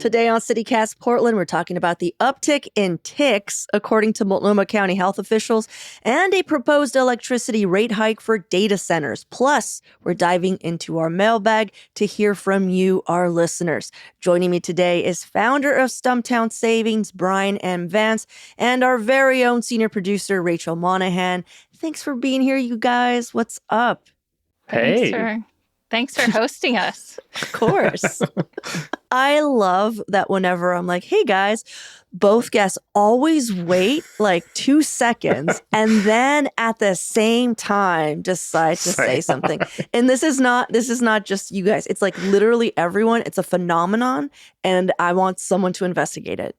Today on CityCast Portland, we're talking about the uptick in ticks, according to Multnomah County health officials, and a proposed electricity rate hike for data centers. Plus, we're diving into our mailbag to hear from you, our listeners. Joining me today is founder of Stumptown Savings, Bryan M. Vance, and our very own senior producer, Rachel Monahan. Thanks for being here, you guys. What's up? Hey. Thanks for hosting us. Of course. I love that whenever I'm like, hey guys, both guests always wait like 2 seconds and then at the same time decide to say something. And this is not just you guys. It's like literally everyone. It's a phenomenon and I want someone to investigate it.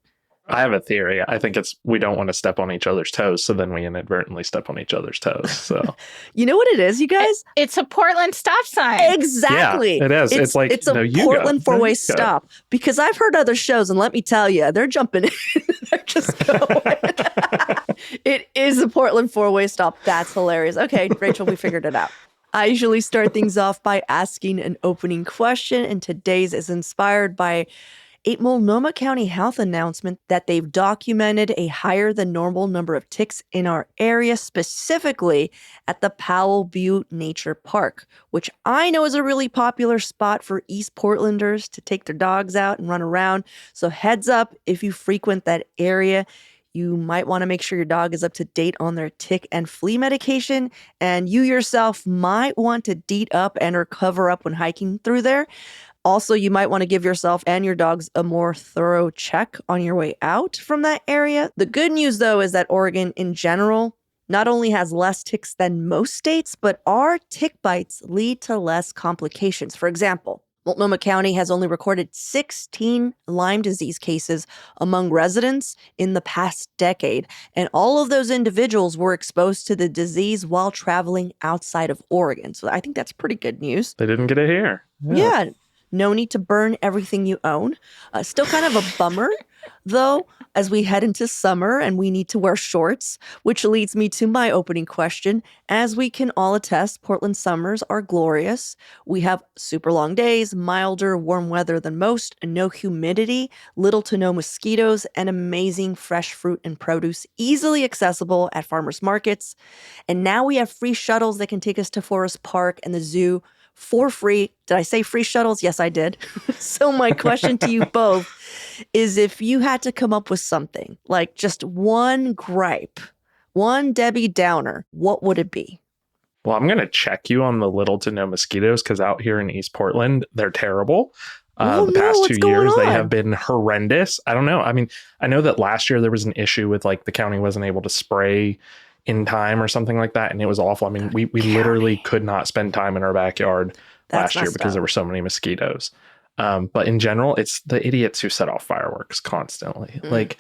I have a theory. I think we don't want to step on each other's toes, so then we inadvertently step on each other's toes. So you know what it is, you guys? It's a Portland stop sign. Exactly. Yeah, it is. It's like it's a Portland four-way stop. Because I've heard other shows, and let me tell you, they're jumping in. They're just going. It is a Portland four-way stop. That's hilarious. Okay, Rachel, we figured it out. I usually start things off by asking an opening question, and today's is inspired by a Multnomah County health announcement that they've documented a higher than normal number of ticks in our area, specifically at the Powell Butte Nature Park, which I know is a really popular spot for East Portlanders to take their dogs out and run around. So heads up, if you frequent that area, you might want to make sure your dog is up to date on their tick and flea medication, and you yourself might want to deet up and or cover up when hiking through there. Also, you might want to give yourself and your dogs a more thorough check on your way out from that area. The good news, though, is that Oregon in general not only has less ticks than most states, but our tick bites lead to less complications. For example, Multnomah County has only recorded 16 Lyme disease cases among residents in the past decade, and all of those individuals were exposed to the disease while traveling outside of Oregon. So I think that's pretty good news. They didn't get it here. Yeah. No need to burn everything you own. Still kind of a bummer, though, as we head into summer and we need to wear shorts, which leads me to my opening question. As we can all attest, Portland summers are glorious. We have super long days, milder, warm weather than most, no humidity, little to no mosquitoes, and amazing fresh fruit and produce easily accessible at farmers markets. And now we have free shuttles that can take us to Forest Park and the zoo for free. Did I say free shuttles? Yes, I did. So my question to you both is, if you had to come up with something, like just one gripe, one Debbie Downer, what would it be? Well, I'm going to check you on the little to no mosquitoes, because out here in East Portland, they're terrible. The past 2 years, they have been horrendous. I don't know. I mean, I know that last year there was an issue with like the county wasn't able to spray in time or something like that, and it was awful. I mean, we literally could not spend time in our backyard last year because there were so many mosquitoes. But in general, it's the idiots who set off fireworks constantly. Like,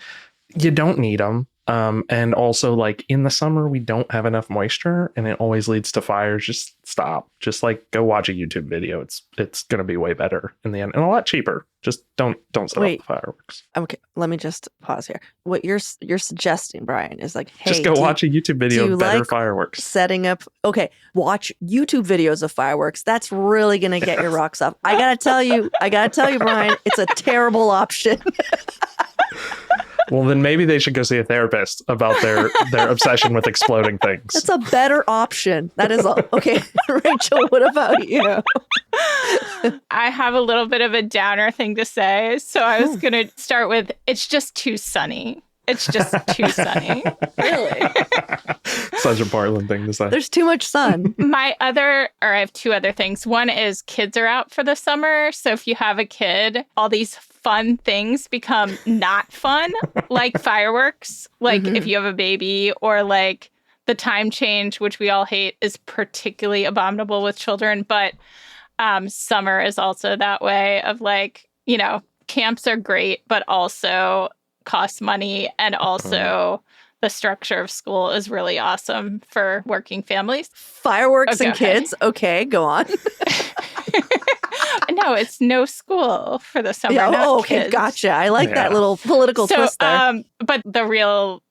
you don't need them. And also, like, in the summer, we don't have enough moisture and it always leads to fires. Just stop. Just like go watch a YouTube video. It's going to be way better in the end and a lot cheaper. Just don't set off the fireworks. Okay, let me just pause here. What you're suggesting, Bryan, is like, hey, just go watch a YouTube video of better like fireworks. Setting up. Okay, watch YouTube videos of fireworks. That's really going to get your rocks off. I gotta tell you, Bryan, it's a terrible option. Well, then maybe they should go see a therapist about their obsession with exploding things. That's a better option. That is all. Okay, Rachel, what about you? I have a little bit of a downer thing to say. So I was going to start with, it's just too sunny. It's just too sunny. Really? Such a Portland thing to say. There's too much sun. I have two other things. One is kids are out for the summer. So if you have a kid, all these fun things become not fun, like fireworks, like if you have a baby, or like the time change, which we all hate, is particularly abominable with children. But summer is also that way of like, you know, camps are great, but also cost money, and also the structure of school is really awesome for working families. Fireworks and kids. Okay, go on. No, it's no school for the summer. Yeah, okay, kids. Gotcha. I like that little political twist there. But the real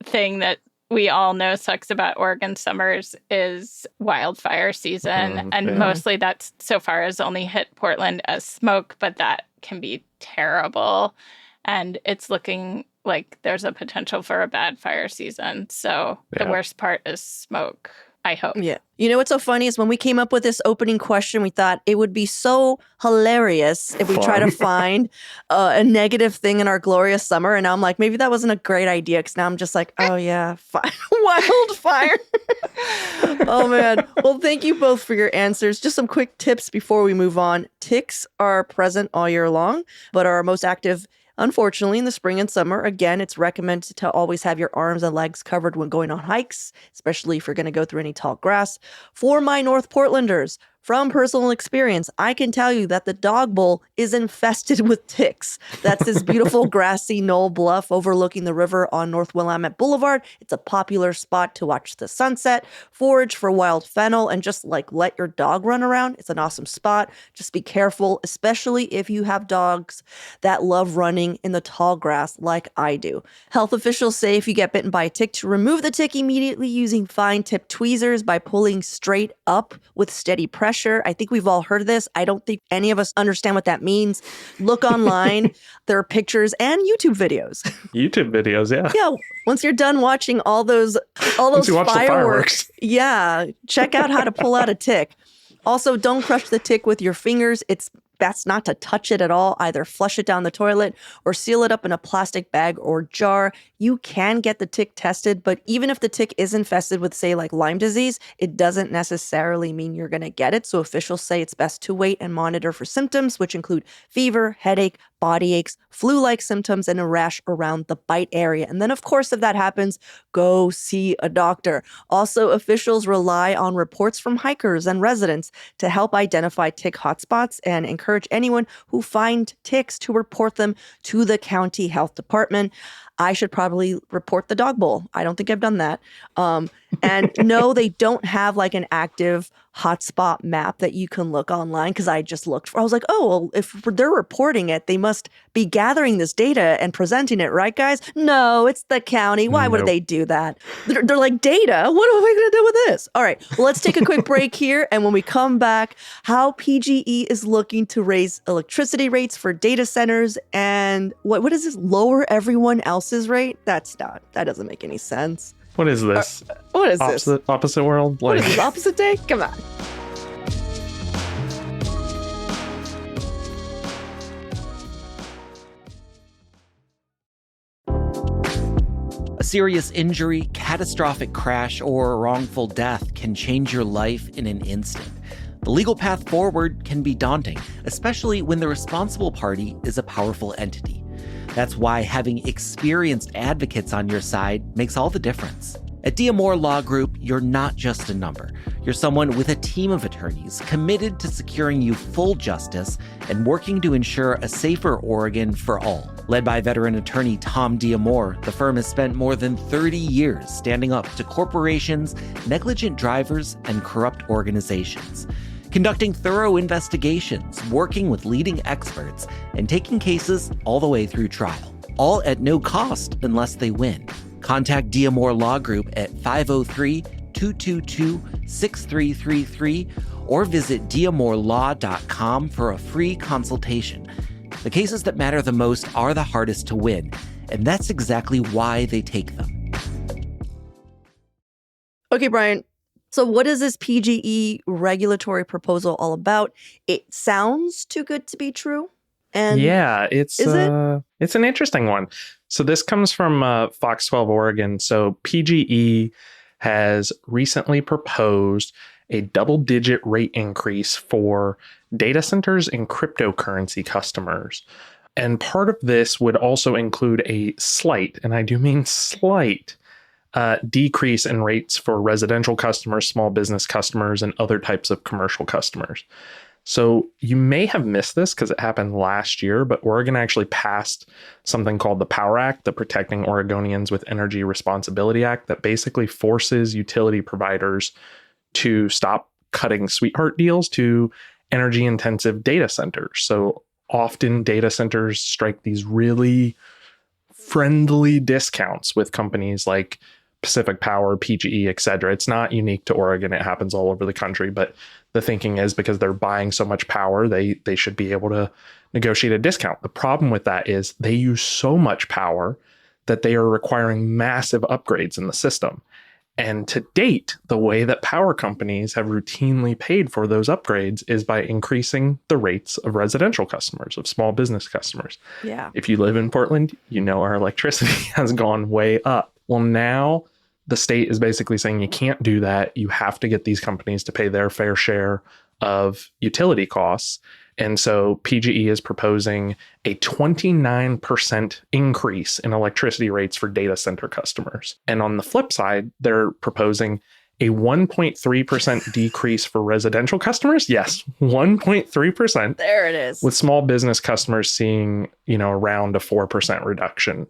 thing that we all know sucks about Oregon summers is wildfire season. And mostly that's so far has only hit Portland as smoke, but that can be terrible. And it's looking like there's a potential for a bad fire season. So the worst part is smoke, I hope. Yeah. You know what's so funny is when we came up with this opening question, we thought it would be so hilarious if we try to find a negative thing in our glorious summer. And now I'm like, maybe that wasn't a great idea, because now I'm just like, oh yeah, wildfire. Oh man. Well, thank you both for your answers. Just some quick tips before we move on. Ticks are present all year long, but are most active, unfortunately, in the spring and summer. Again, it's recommended to always have your arms and legs covered when going on hikes, especially if you're going to go through any tall grass. For my North Portlanders, from personal experience, I can tell you that the Dog Bowl is infested with ticks. That's this beautiful grassy knoll bluff overlooking the river on North Willamette Boulevard. It's a popular spot to watch the sunset, forage for wild fennel, and just like let your dog run around. It's an awesome spot. Just be careful, especially if you have dogs that love running in the tall grass like I do. Health officials say if you get bitten by a tick, to remove the tick immediately using fine-tipped tweezers by pulling straight up with steady pressure. I think we've all heard of this. I don't think any of us understand what that means. Look online. There are pictures and YouTube videos. YouTube videos, yeah. Yeah. Once you're done watching all those fireworks, yeah, check out how to pull out a tick. Also, don't crush the tick with your fingers. It's best not to touch it at all. Either flush it down the toilet or seal it up in a plastic bag or jar. You can get the tick tested, but even if the tick is infested with, say, like Lyme disease, it doesn't necessarily mean you're going to get it. So officials say it's best to wait and monitor for symptoms, which include fever, headache, body aches, flu-like symptoms, and a rash around the bite area. And then, of course, if that happens, go see a doctor. Also, officials rely on reports from hikers and residents to help identify tick hotspots and encourage anyone who find ticks to report them to the county health department. I should probably report the Dog Bowl. I don't think I've done that. And no, they don't have like an active hotspot map that you can look online, because I just looked for, I was like, oh, well, if they're reporting it, they must be gathering this data and presenting it, right, guys? No, it's the county. Why would they do that? They're like, data? What am I going to do with this? All right, well, let's take a quick break here. And when we come back, how PGE is looking to raise electricity rates for data centers, and what is this, lower everyone else's rate? That doesn't make any sense. What is this? What is this? Opposite world? What is this, opposite day? Come on. A serious injury, catastrophic crash, or wrongful death can change your life in an instant. The legal path forward can be daunting, especially when the responsible party is a powerful entity. That's why having experienced advocates on your side makes all the difference. At D'Amore Law Group, you're not just a number. You're someone with a team of attorneys committed to securing you full justice and working to ensure a safer Oregon for all. Led by veteran attorney Tom D'Amore, the firm has spent more than 30 years standing up to corporations, negligent drivers, and corrupt organizations, conducting thorough investigations, working with leading experts, and taking cases all the way through trial, all at no cost unless they win. Contact D'Amore Law Group at 503-222-6333 or visit d'amorelaw.com for a free consultation. The cases that matter the most are the hardest to win, and that's exactly why they take them. Okay, Bryan. So what is this PGE regulatory proposal all about? It sounds too good to be true. And yeah, it's an interesting one. So this comes from Fox 12 Oregon. So PGE has recently proposed a double-digit rate increase for data centers and cryptocurrency customers. And part of this would also include a slight, and I do mean slight, decrease in rates for residential customers, small business customers, and other types of commercial customers. So you may have missed this because it happened last year, but Oregon actually passed something called the Power Act, the Protecting Oregonians with Energy Responsibility Act, that basically forces utility providers to stop cutting sweetheart deals to energy-intensive data centers. So often data centers strike these really friendly discounts with companies like Pacific Power, PGE, et cetera. It's not unique to Oregon. It happens all over the country. But the thinking is because they're buying so much power, they should be able to negotiate a discount. The problem with that is they use so much power that they are requiring massive upgrades in the system. And to date, the way that power companies have routinely paid for those upgrades is by increasing the rates of residential customers, of small business customers. Yeah. If you live in Portland, you know our electricity has gone way up. Well, now the state is basically saying you can't do that. You have to get these companies to pay their fair share of utility costs. And so PGE is proposing a 29% increase in electricity rates for data center customers. And on the flip side, they're proposing a 1.3% decrease for residential customers. Yes, 1.3%. There it is. With small business customers seeing, around a 4% reduction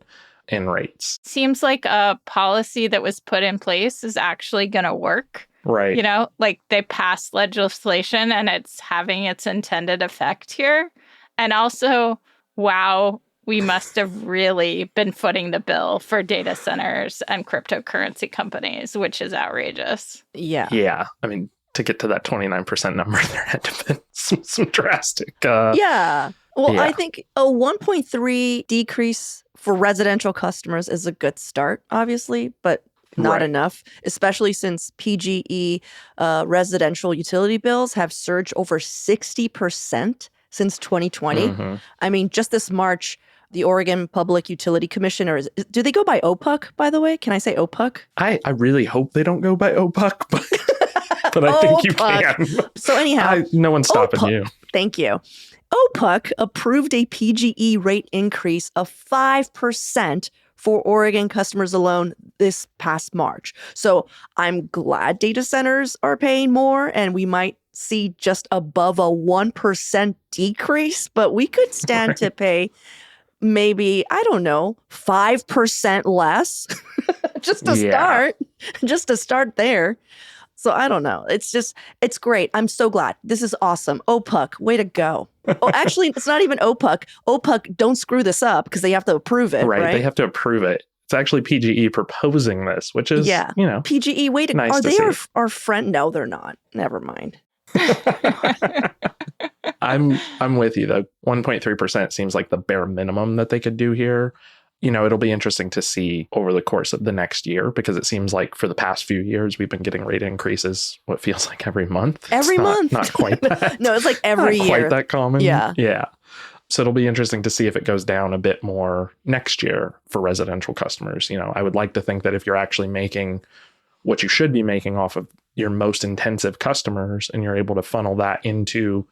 in rates. Seems like a policy that was put in place is actually going to work. Right. Like they passed legislation and it's having its intended effect here. And also, wow, we must have really been footing the bill for data centers and cryptocurrency companies, which is outrageous. Yeah. Yeah. I mean, to get to that 29% number, there had to have been some drastic. Yeah. Well, yeah. I think a 1.3 decrease for residential customers is a good start, obviously, but not Right. enough, especially since PGE residential utility bills have surged over 60% since 2020. Mm-hmm. I mean, just this March, the Oregon Public Utility Commission, or do they go by OPUC, by the way? Can I say OPUC? I really hope they don't go by OPUC, but I think you can. So anyhow, No one's stopping OPUC. you. Thank you. OPUC approved a PGE rate increase of 5% for Oregon customers alone this past March. So I'm glad data centers are paying more, and we might see just above a 1% decrease, but we could stand to pay maybe, 5% less just to start there. So I don't know. It's great. I'm so glad. This is awesome. OPUC, way to go. Oh, actually, it's not even OPUC. OPUC, don't screw this up because they have to approve it. Right. They have to approve it. It's actually PGE proposing this, which is, PGE, wait, nice are to they see. our friend? No, they're not. Never mind. I'm with you though. 1.3% seems like the bare minimum that they could do here. It'll be interesting to see over the course of the next year, because it seems like for the past few years, we've been getting rate increases, what feels like every month. Every month. Not quite that. No, it's like every not year. Quite that common. Yeah. Yeah. So it'll be interesting to see if it goes down a bit more next year for residential customers. I would like to think that if you're actually making what you should be making off of your most intensive customers, and you're able to funnel that into,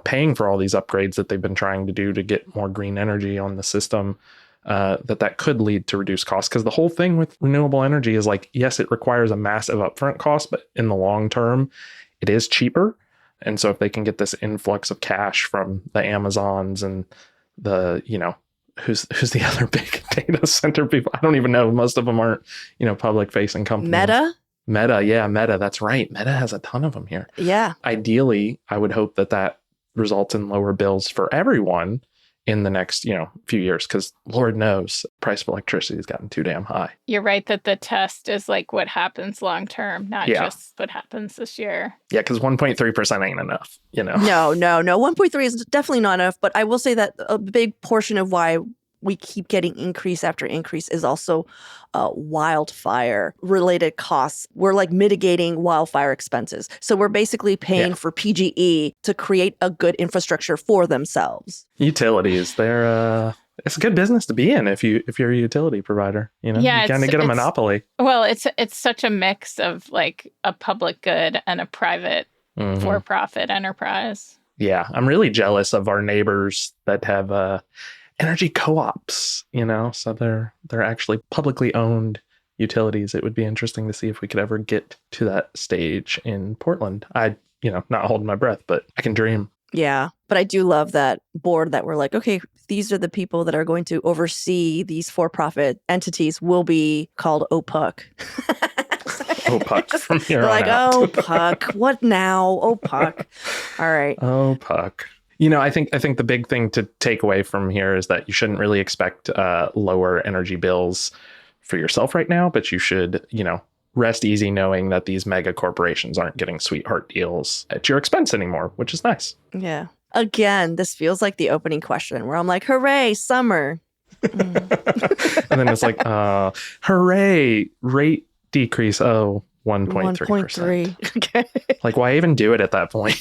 paying for all these upgrades that they've been trying to do to get more green energy on the system, that could lead to reduced costs. Because the whole thing with renewable energy is like, yes, it requires a massive upfront cost, but in the long term, it is cheaper. And so if they can get this influx of cash from the Amazons and the, who's the other big data center people? I don't even know. Most of them aren't, public facing companies. Meta. Yeah, Meta. That's right. Meta has a ton of them here. Yeah. Ideally, I would hope that results in lower bills for everyone in the next, few years, because Lord knows price of electricity has gotten too damn high. You're right that the test is like what happens long term, not just what happens this year. Yeah, because 1.3% ain't enough, No. 1.3 is definitely not enough. But I will say that a big portion of why we keep getting increase after increase is also wildfire related costs. We're like mitigating wildfire expenses. So we're basically paying for PGE to create a good infrastructure for themselves. Utilities, it's a good business to be in if you're a utility provider. You kind of get a monopoly. Well, it's such a mix of like a public good and a private for-profit enterprise. Yeah, I'm really jealous of our neighbors that have energy co-ops, so they're actually publicly owned utilities. It would be interesting to see if we could ever get to that stage in Portland. Not holding my breath, but I can dream. Yeah, but I do love that board that we're like, okay, these are the people that are going to oversee these for-profit entities will be called OPUC. OPUC from here on like, out. OPUC, what now? OPUC. All right. OPUC. I think the big thing to take away from here is that you shouldn't really expect lower energy bills for yourself right now, but you should, rest easy knowing that these mega corporations aren't getting sweetheart deals at your expense anymore, which is nice. Yeah. Again, this feels like the opening question where I'm like, hooray, summer. And then it's like, hooray, rate decrease. Oh, 1.3%. Okay. Like, why even do it at that point?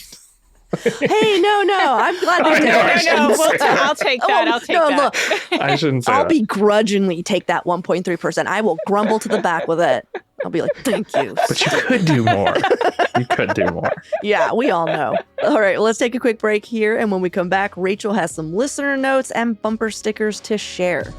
Hey, no, I'm glad they did. I'll take that. I'll take that. Look, I shouldn't say I'll that. begrudgingly take that 1.3%. I will grumble to the back with it. I'll be like, thank you. But you could do more. You could do more. Yeah, we all know. All right, well, let's take a quick break here. And when we come back, Rachel has some listener notes and bumper stickers to share.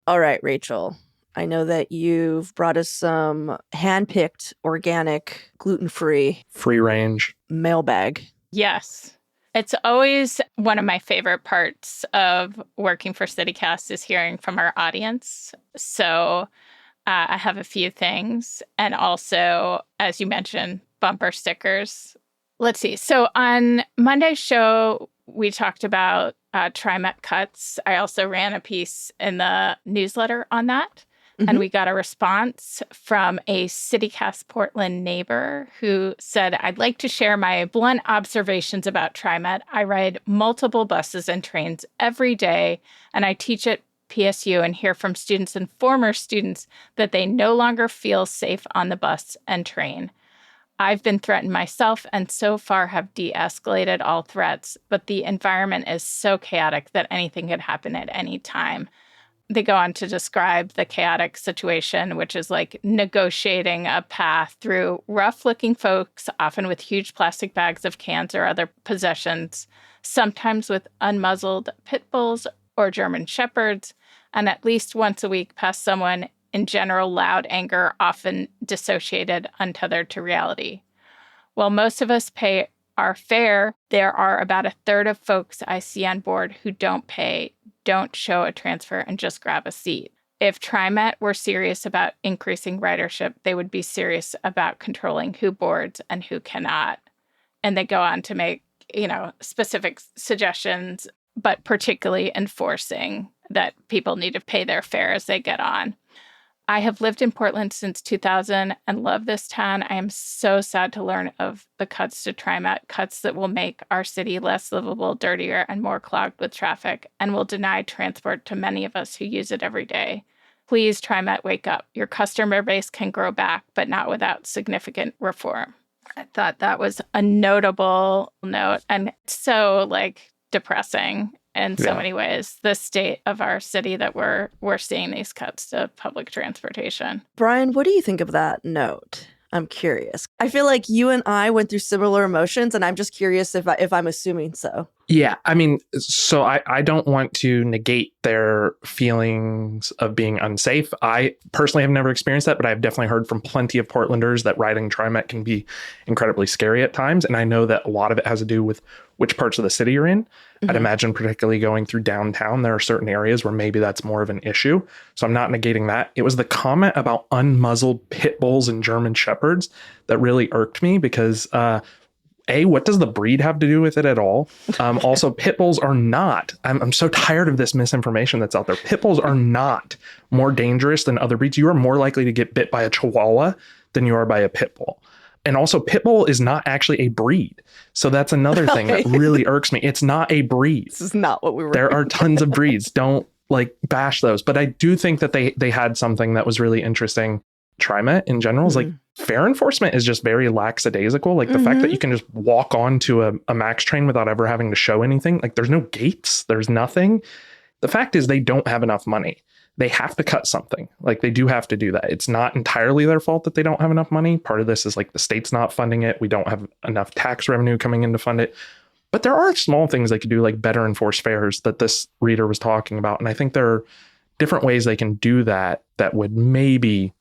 All right, Rachel, I know that you've brought us some hand-picked, organic, gluten-free Free range. mailbag. Yes. It's always one of my favorite parts of working for CityCast is hearing from our audience. So I have a few things. And also, as you mentioned, bumper stickers. Let's see. So on Monday's show, we talked about TriMet cuts. I also ran a piece in the newsletter on that. And we got a response from a CityCast Portland neighbor who said, I'd like to share my blunt observations about TriMet. I ride multiple buses and trains every day, and I teach at PSU and hear from students and former students that they no longer feel safe on the bus and train. I've been threatened myself and so far have de-escalated all threats, but the environment is so chaotic that anything could happen at any time. They go on to describe the chaotic situation, which is like negotiating a path through rough-looking folks, often with huge plastic bags of cans or other possessions, sometimes with unmuzzled pit bulls or German shepherds, and at least once a week past someone in general loud anger, often dissociated, untethered to reality. While most of us pay our fare, there are about a third of folks I see on board who don't pay, don't show a transfer, and just grab a seat. If TriMet were serious about increasing ridership, they would be serious about controlling who boards and who cannot. And they go on to make, specific suggestions, but particularly enforcing that people need to pay their fare as they get on. I have lived in Portland since 2000 and love this town. I am so sad to learn of the cuts to TriMet, cuts that will make our city less livable, dirtier, and more clogged with traffic, and will deny transport to many of us who use it every day. Please, TriMet, wake up. Your customer base can grow back, but not without significant reform. I thought that was a notable note and so depressing in so many ways, the state of our city that we're seeing these cuts to public transportation. Bryan, what do you think of that note? I'm curious. I feel like you and I went through similar emotions, and I'm just curious if I'm assuming so. Yeah, so I don't want to negate their feelings of being unsafe. I personally have never experienced that, but I've definitely heard from plenty of Portlanders that riding TriMet can be incredibly scary at times. And I know that a lot of it has to do with which parts of the city you're in. I'd imagine particularly going through downtown, there are certain areas where maybe that's more of an issue. So I'm not negating that. It was the comment about unmuzzled pit bulls and German shepherds that really irked me because what does the breed have to do with it at all? Also, pit bulls are not, I'm so tired of this misinformation that's out there. Pit bulls are not more dangerous than other breeds. You are more likely to get bit by a Chihuahua than you are by a pit bull. And also, pit bull is not actually a breed. So that's another thing that really irks me. It's not a breed. This is not what we were. There are tons of breeds. Don't bash those. But I do think that they had something that was really interesting. TriMet in general is fare enforcement is just very lackadaisical. The fact that you can just walk onto a Max train without ever having to show anything. There's no gates. There's nothing. The fact is they don't have enough money. They have to cut something. They do have to do that. It's not entirely their fault that they don't have enough money. Part of this is the state's not funding it. We don't have enough tax revenue coming in to fund it. But there are small things they could do, better enforce fares that this reader was talking about. And I think there are different ways they can do that would maybe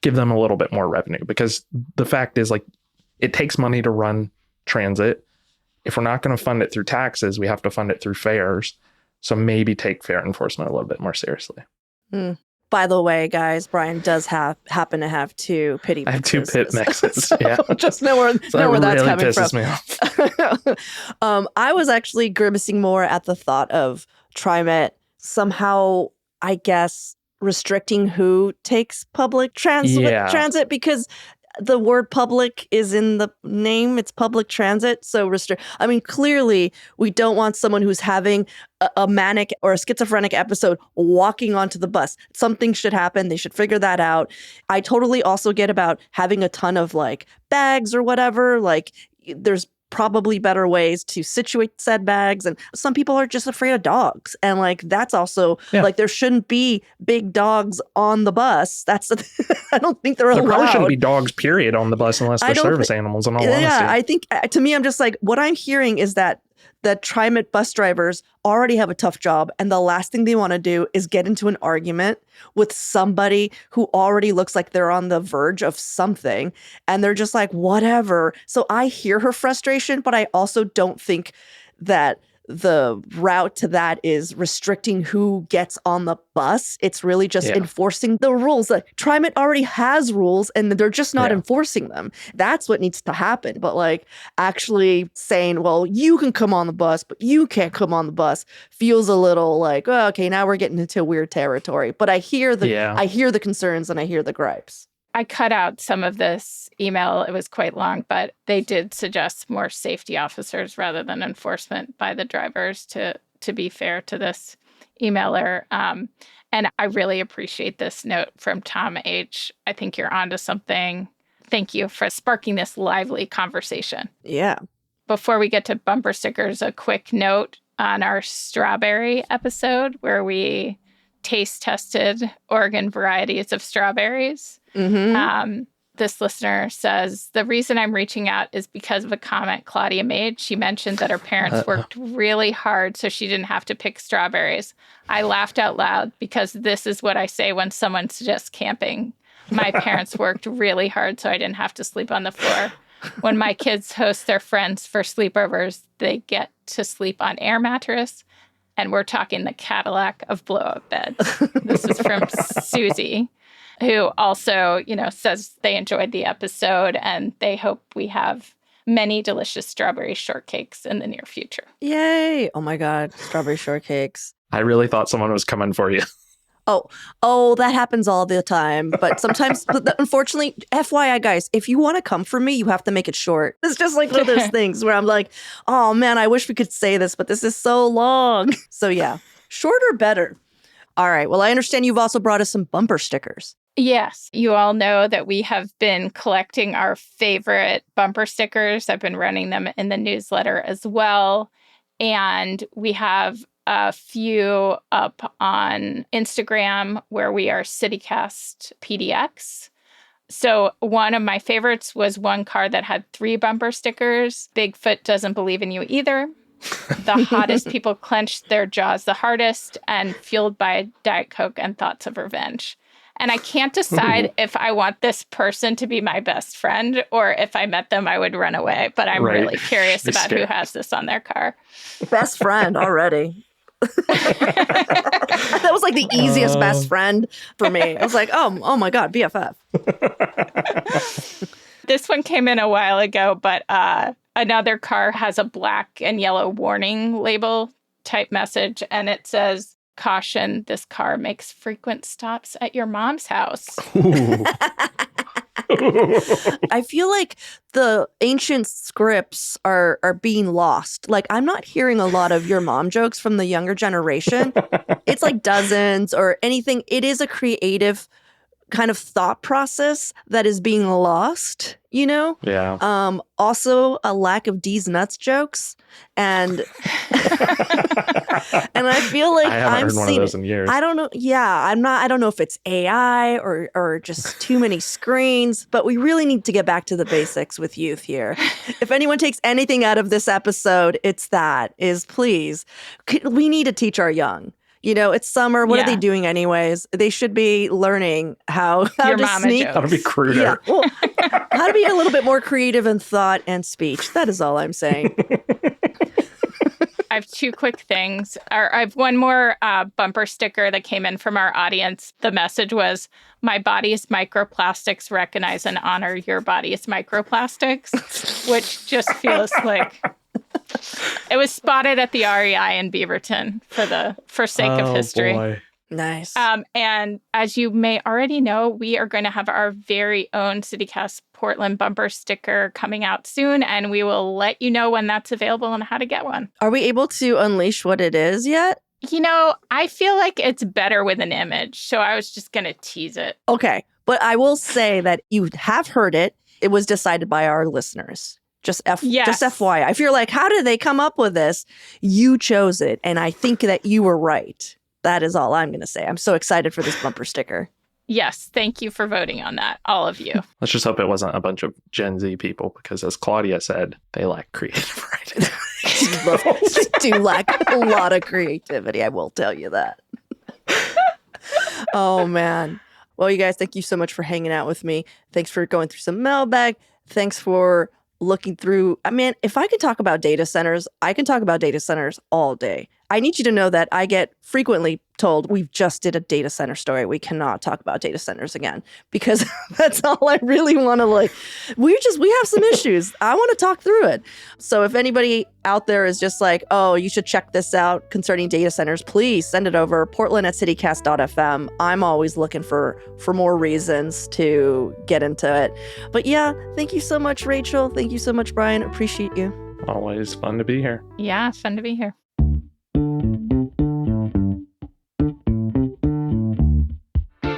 give them a little bit more revenue, because the fact is it takes money to run transit. If we're not going to fund it through taxes, we have to fund it through fares. So maybe take fare enforcement a little bit more seriously. By the way, guys, Bryan does happen to have 2 pity mixes. I have 2 pit mixes. So Yeah. just know where that's really coming pisses from. me off. I was actually grimacing more at the thought of TriMet somehow, I guess, restricting who takes public transit because the word public is in the name. It's public transit. So clearly we don't want someone who's having a manic or a schizophrenic episode walking onto the bus. Something should happen. They should figure that out. I totally also get about having a ton of like bags or whatever. Like there's probably better ways to situate said bags. And some people are just afraid of dogs. And like, that's also like, there shouldn't be big dogs on the bus. I don't think they're allowed. There probably shouldn't be dogs, period, on the bus unless they're service animals, in all honesty. Yeah, I think, to me, I'm just like, what I'm hearing is that TriMet bus drivers already have a tough job, and the last thing they want to do is get into an argument with somebody who already looks like they're on the verge of something, and they're just like, whatever. So I hear her frustration, but I also don't think that the route to that is restricting who gets on the bus. It's really just enforcing the rules. Like, TriMet already has rules and they're just not enforcing them. That's what needs to happen. But like actually saying, well, you can come on the bus, but you can't come on the bus feels a little like, oh, okay, now we're getting into weird territory. But I hear the concerns and I hear the gripes. I cut out some of this email. It was quite long, but they did suggest more safety officers rather than enforcement by the drivers to be fair to this emailer. And I really appreciate this note from Tom H. I think you're onto something. Thank you for sparking this lively conversation. Yeah. Before we get to bumper stickers, a quick note on our strawberry episode where we taste tested Oregon varieties of strawberries. Mm-hmm. This listener says, the reason I'm reaching out is because of a comment Claudia made. She mentioned that her parents worked really hard so she didn't have to pick strawberries. I laughed out loud because this is what I say when someone suggests camping. My parents worked really hard so I didn't have to sleep on the floor. When my kids host their friends for sleepovers, they get to sleep on air mattress. And we're talking the Cadillac of blow-up beds. This is from Susie, who also, says they enjoyed the episode and they hope we have many delicious strawberry shortcakes in the near future. Yay. Oh my God. Strawberry shortcakes. I really thought someone was coming for you. Oh, that happens all the time. But sometimes, unfortunately, FYI, guys, if you want to come for me, you have to make it short. It's just like one of those things where I'm like, oh man, I wish we could say this, but this is so long. So yeah, shorter, better. All right. Well, I understand you've also brought us some bumper stickers. Yes. You all know that we have been collecting our favorite bumper stickers. I've been running them in the newsletter as well. And we have a few up on Instagram where we are CityCast PDX. So one of my favorites was one car that had 3 bumper stickers. Bigfoot doesn't believe in you either. The hottest people clenched their jaws the hardest, and fueled by Diet Coke and thoughts of revenge. And I can't decide if I want this person to be my best friend or if I met them, I would run away. But I'm really curious about who has this on their car. Best friend already. That was like the easiest best friend for me. I was like, oh my God, BFF. This one came in a while ago, but another car has a black and yellow warning label type message. And it says, caution, this car makes frequent stops at your mom's house. I feel like the ancient scripts are being lost. Like, I'm not hearing a lot of your mom jokes from the younger generation. It's like dozens or anything. It is a creative kind of thought process that is being lost, Yeah. Also a lack of D's nuts jokes. And and I feel like I haven't heard one of those in years. I don't know. Yeah, I don't know if it's AI or just too many screens, but we really need to get back to the basics with youth here. If anyone takes anything out of this episode, it's please, we need to teach our young. It's summer. What are they doing anyways? They should be learning how to sneak. How to be cruder. Yeah. Well, how to be a little bit more creative in thought and speech. That is all I'm saying. I have two quick things. I have one more bumper sticker that came in from our audience. The message was, "My body is microplastics. Recognize and honor your body is microplastics," which just feels like it was spotted at the REI in Beaverton for sake of history. Boy. Nice. And as you may already know, we are going to have our very own CityCast Portland bumper sticker coming out soon, and we will let you know when that's available and how to get one. Are we able to unleash what it is yet? You know, I feel like it's better with an image, so I was just going to tease it. Okay. But I will say that you have heard it. It was decided by our listeners. Just FYI. If you're like, how did they come up with this? You chose it, and I think that you were right. That is all I'm going to say. I'm so excited for this bumper sticker. Yes, thank you for voting on that, all of you. Let's just hope it wasn't a bunch of Gen Z people, because as Claudia said, they lack creative writing. They do lack a lot of creativity, I will tell you that. Oh, man. Well, you guys, thank you so much for hanging out with me. Thanks for going through some mailbag. Thanks for looking through. I mean, if I can talk about data centers, I can talk about data centers all day. I need you to know that I get frequently told, we've just did a data center story. We cannot talk about data centers again, because that's all I really want to we have some issues. I want to talk through it. So if anybody out there is just like, oh, you should check this out concerning data centers, please send it over, portland@citycast.fm. I'm always looking for more reasons to get into it. But yeah, thank you so much, Rachel. Thank you so much, Bryan. Appreciate you. Always fun to be here. Yeah, it's fun to be here.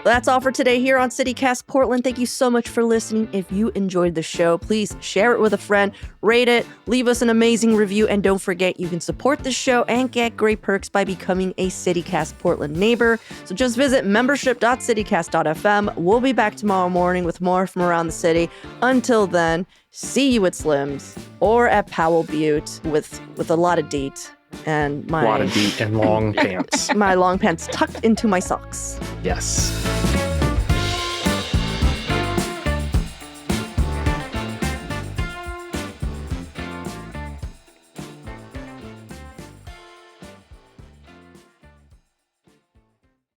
That's all for today here on CityCast Portland. Thank you so much for listening. If you enjoyed the show, please share it with a friend, rate it, leave us an amazing review, and don't forget you can support the show and get great perks by becoming a CityCast Portland neighbor. So just visit membership.citycast.fm. We'll be back tomorrow morning with more from around the city. Until then, see you at Slim's or at Powell Butte with a lot of deet. And A lot of deep and long pants. My long pants tucked into my socks. Yes.